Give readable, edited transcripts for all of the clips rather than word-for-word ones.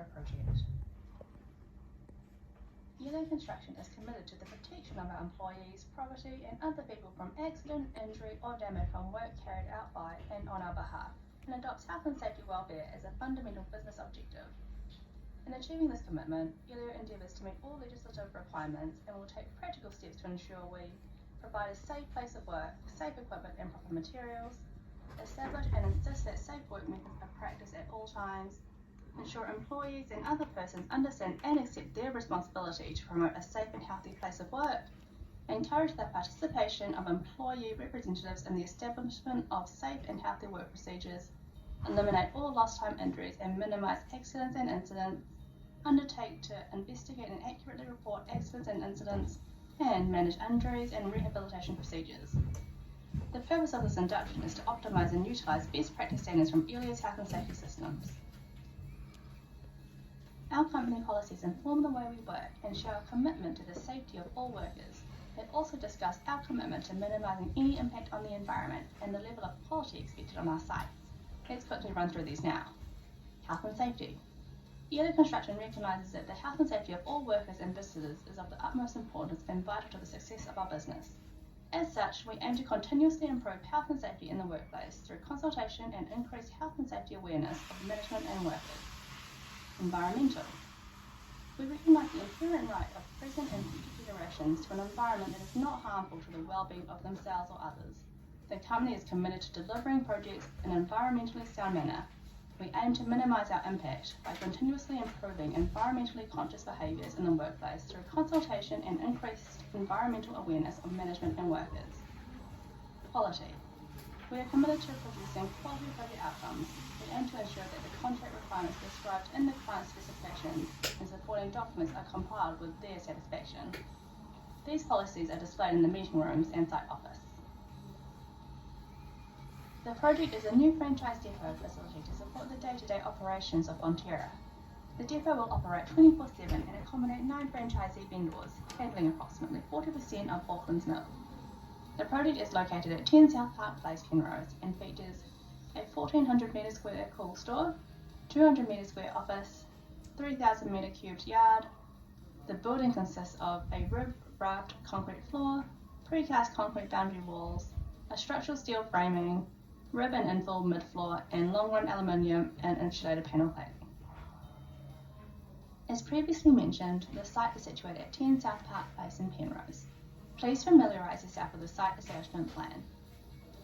Fonterra project. Elio Construction is committed to the protection of our employees, property and other people from accident, injury or damage from work carried out by and on our behalf, and adopts health and safety welfare as a fundamental business objective. In achieving this commitment, Elio endeavours to meet all legislative requirements and will take practical steps to ensure we provide a safe place of work, safe equipment and proper materials, establish and insist that safe work methods are practiced at all times, ensure employees and other persons understand and accept their responsibility to promote a safe and healthy place of work, encourage the participation of employee representatives in the establishment of safe and healthy work procedures, eliminate all lost time injuries and minimise accidents and incidents, undertake to investigate and accurately report accidents and incidents, and manage injuries and rehabilitation procedures. The purpose of this induction is to optimise and utilise best practice standards from Elio's health and safety systems. Our company policies inform the way we work and show our commitment to the safety of all workers. They also discuss our commitment to minimising any impact on the environment and the level of quality expected on our sites. Let's quickly run through these now. Health and safety. Elio Construction recognises that the health and safety of all workers and visitors is of the utmost importance and vital to the success of our business. As such, we aim to continuously improve health and safety in the workplace through consultation and increased health and safety awareness of management and workers. Environmental. We recognise the inherent right of present and future generations to an environment that is not harmful to the well-being of themselves or others. The company is committed to delivering projects in an environmentally sound manner. We aim to minimise our impact by continuously improving environmentally conscious behaviours in the workplace through consultation and increased environmental awareness of management and workers. Quality. We are committed to producing quality project outcomes. We aim to ensure that the contract requirements described in the client specifications and supporting documents are compiled with their satisfaction. These policies are displayed in the meeting rooms and site office. The project is a new franchise depot facility to support the day-to-day operations of Fonterra. The depot will operate 24/7 and accommodate 9 franchisee vendors, handling approximately 40% of Auckland's milk. The project is located at 10 South Park Place, Penrose, and features a 1,400 metre square cool store, 200 metre square office, 3,000 metre cubed yard. The building consists of a rib-wrapped concrete floor, precast concrete boundary walls, a structural steel framing, rib and infill mid-floor, and long-run aluminium and insulated panel cladding. As previously mentioned, the site is situated at 10 South Park Place in Penrose. Please familiarise yourself with the site establishment plan.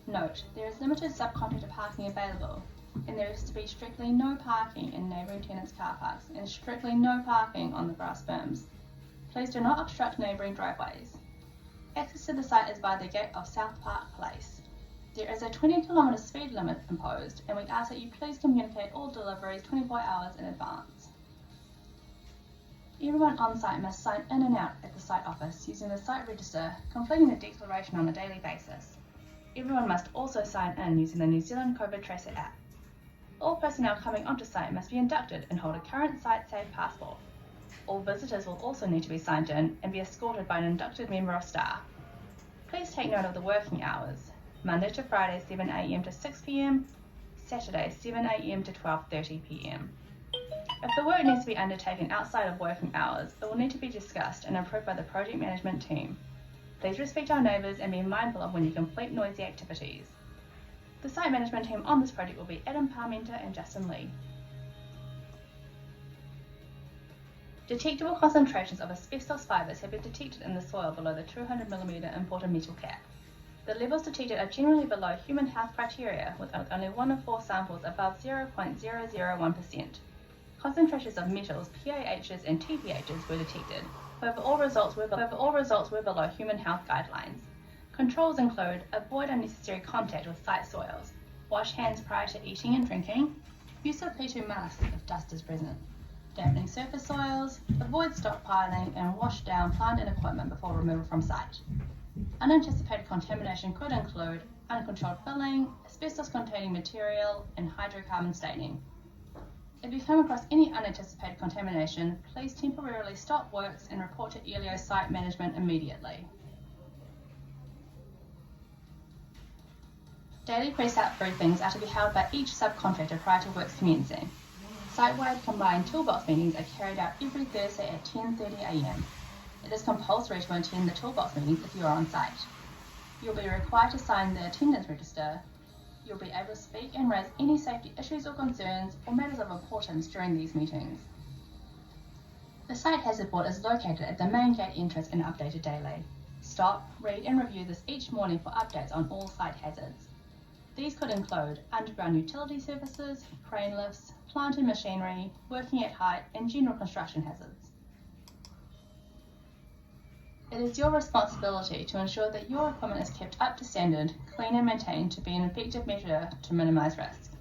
Note, there is limited subcontractor parking available, and there is to be strictly no parking in neighbouring tenants' car parks and strictly no parking on the grass berms. Please do not obstruct neighbouring driveways. Access to the site is by the gate of South Park Place. There is a 20km speed limit imposed, and we ask that you please communicate all deliveries 24 hours in advance. Everyone on site must sign in and out at the site office using the site register, completing the declaration on a daily basis. Everyone must also sign in using the New Zealand COVID Tracer app. All personnel coming onto site must be inducted and hold a current site-safe passport. All visitors will also need to be signed in and be escorted by an inducted member of staff. Please take note of the working hours. Monday to Friday 7 a.m. to 6 p.m, Saturday 7 a.m. to 12:30 p.m. If the work needs to be undertaken outside of working hours, it will need to be discussed and approved by the project management team. Please respect our neighbours and be mindful of when you complete noisy activities. The site management team on this project will be Adam Parmenter and Justin Lee. Detectable concentrations of asbestos fibres have been detected in the soil below the 200mm imported metal cap. The levels detected are generally below human health criteria, with only 1 of 4 samples above 0.001%. Concentrations of metals, PaHs and TPHs were detected. However, all results were below human health guidelines. Controls include avoid unnecessary contact with site soils, wash hands prior to eating and drinking, use of P2 masks if dust is present, dampening surface soils, avoid stockpiling and wash down plant and equipment before removal from site. Unanticipated contamination could include uncontrolled filling, asbestos-containing material, and hydrocarbon staining. If you come across any unanticipated contamination, please temporarily stop works and report to Elio site management immediately. Daily pre-start briefings are to be held by each subcontractor prior to works commencing. Site-wide combined toolbox meetings are carried out every Thursday at 10:30 a.m. It is compulsory to attend the toolbox meetings if you are on site. You'll be required to sign the attendance register. You'll be able to speak and raise any safety issues or concerns or matters of importance during these meetings. The site hazard board is located at the main gate entrance and updated daily. Stop, read and review this each morning for updates on all site hazards. These could include underground utility services, crane lifts, plant and machinery, working at height and general construction hazards. It is your responsibility to ensure that your equipment is kept up to standard, clean and maintained to be an effective measure to minimise risk.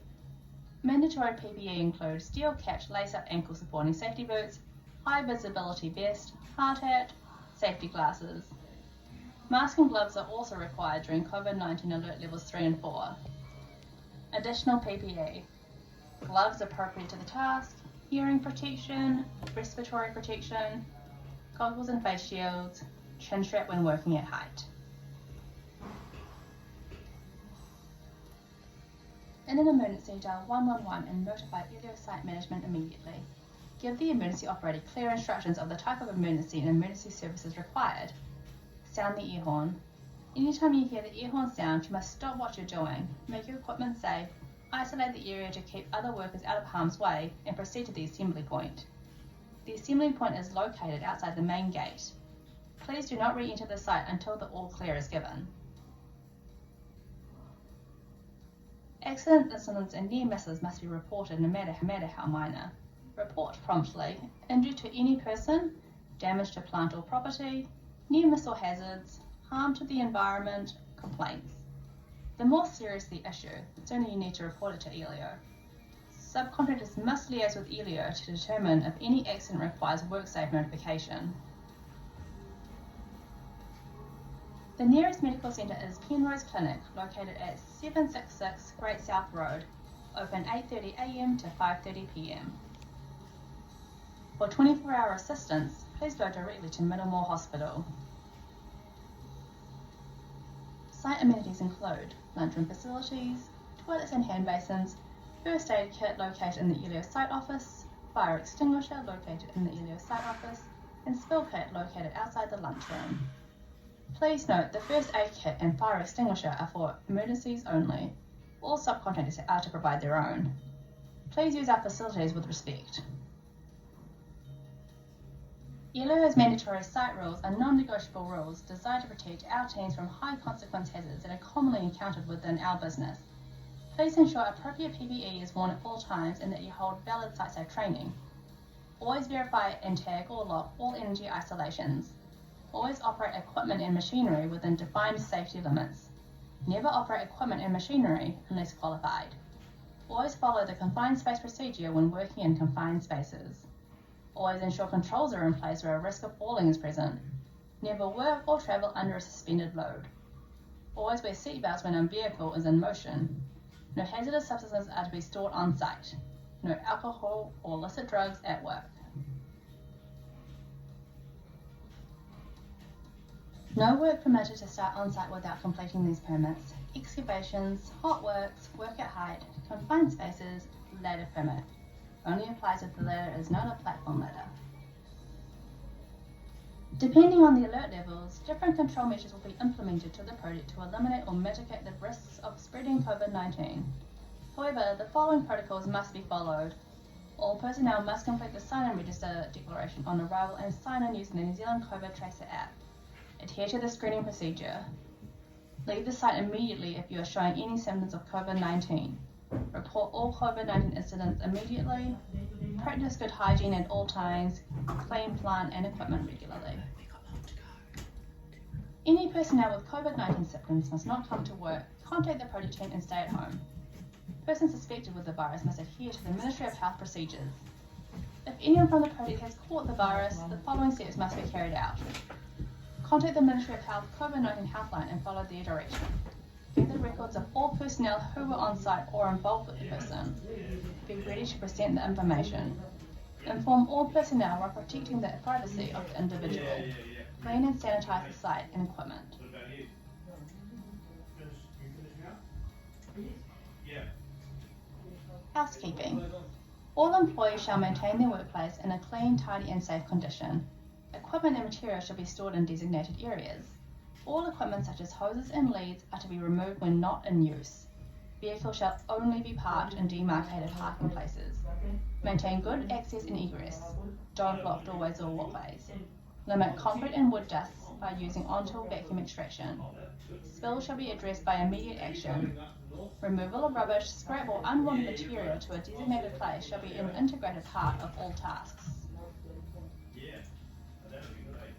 Mandatory PPE include steel-capped lace-up ankle supporting safety boots, high visibility vest, hard hat, safety glasses. Masks and gloves are also required during COVID-19 alert levels 3 and 4. Additional PPE. Gloves appropriate to the task, hearing protection, respiratory protection, goggles and face shields, chin strap when working at height. In an emergency, dial 111 and notify Elio site management immediately. Give the emergency operator clear instructions of the type of emergency and emergency services required. Sound the air horn. Anytime you hear the air horn sound, you must stop what you're doing, make your equipment safe, isolate the area to keep other workers out of harm's way, and proceed to the assembly point. The assembly point is located outside the main gate. Please do not re-enter the site until the all clear is given. Accidents, incidents, and near misses must be reported no matter how minor. Report promptly injury to any person, damage to plant or property, near miss or hazards, harm to the environment, complaints. The more serious the issue, the sooner you need to report it to Elio. Subcontractors must liaise with Elio to determine if any accident requires WorkSafe notification. The nearest medical centre is Penrose Clinic, located at 766 Great South Road, open 8:30 a.m. to 5:30 p.m. For 24-hour assistance, please go directly to Middlemore Hospital. Site amenities include lunchroom facilities, toilets and hand basins, first aid kit located in the Elio site office, fire extinguisher located in the Elio site office, and spill kit located outside the lunchroom. Please note the first aid kit and fire extinguisher are for emergencies only. All subcontractors are to provide their own. Please use our facilities with respect. Elio's mandatory site rules are non-negotiable rules designed to protect our teams from high consequence hazards that are commonly encountered within our business. Please ensure appropriate PPE is worn at all times and that you hold valid site-safe training. Always verify and tag or lock all energy isolations. Always operate equipment and machinery within defined safety limits. Never operate equipment and machinery unless qualified. Always follow the confined space procedure when working in confined spaces. Always ensure controls are in place where a risk of falling is present. Never work or travel under a suspended load. Always wear seatbelts when a vehicle is in motion. No hazardous substances are to be stored on site. No alcohol or illicit drugs at work. No work permitted to start on site without completing these permits. Excavations, hot works, work at height, confined spaces, ladder permit. Only applies if the ladder is not a platform ladder. Depending on the alert levels, different control measures will be implemented to the project to eliminate or mitigate the risks of spreading COVID-19. However, the following protocols must be followed. All personnel must complete the sign-in register declaration on arrival and sign in using the New Zealand COVID Tracer app. Adhere to the screening procedure. Leave the site immediately if you are showing any symptoms of COVID-19. Report all COVID-19 incidents immediately. Practice good hygiene at all times. Clean plant and equipment regularly. Any personnel with COVID-19 symptoms must not come to work, contact the project team and stay at home. Persons suspected with the virus must adhere to the Ministry of Health procedures. If anyone from the project has caught the virus, the following steps must be carried out. Contact the Ministry of Health COVID-19 helpline and follow their direction. Gather records of all personnel who were on site or involved with the person. Be ready to present the information. Inform all personnel while protecting the privacy of the individual. Clean and sanitize the site and equipment. Housekeeping. All employees shall maintain their workplace in a clean, tidy and safe condition. Equipment and materials should be stored in designated areas. All equipment such as hoses and leads are to be removed when not in use. Vehicles shall only be parked in demarcated parking places. Maintain good access and egress. Don't block doorways or walkways. Limit concrete and wood dusts by using on-tool vacuum extraction. Spills shall be addressed by immediate action. Removal of rubbish, scrap or unwanted material to a designated place shall be an integrated part of all tasks.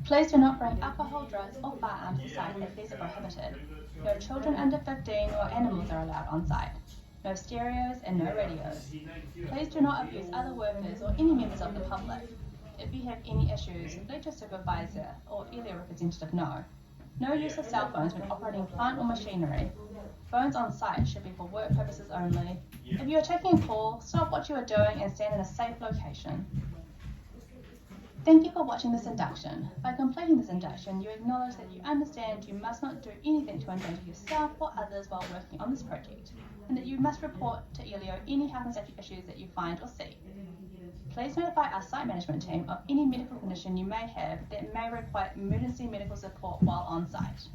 Please do not bring alcohol, drugs or firearms to site if these are prohibited. No children under 15 or animals are allowed on site. No stereos and no radios. Please do not abuse other workers or any members of the public. If you have any issues, let your supervisor or Elio representative know. No use of cell phones when operating plant or machinery. Phones on site should be for work purposes only. If you are taking a call, stop what you are doing and stand in a safe location. Thank you for watching this induction. By completing this induction, you acknowledge that you understand you must not do anything to endanger yourself or others while working on this project, and that you must report to Elio any health and safety issues that you find or see. Please notify our site management team of any medical condition you may have that may require emergency medical support while on site.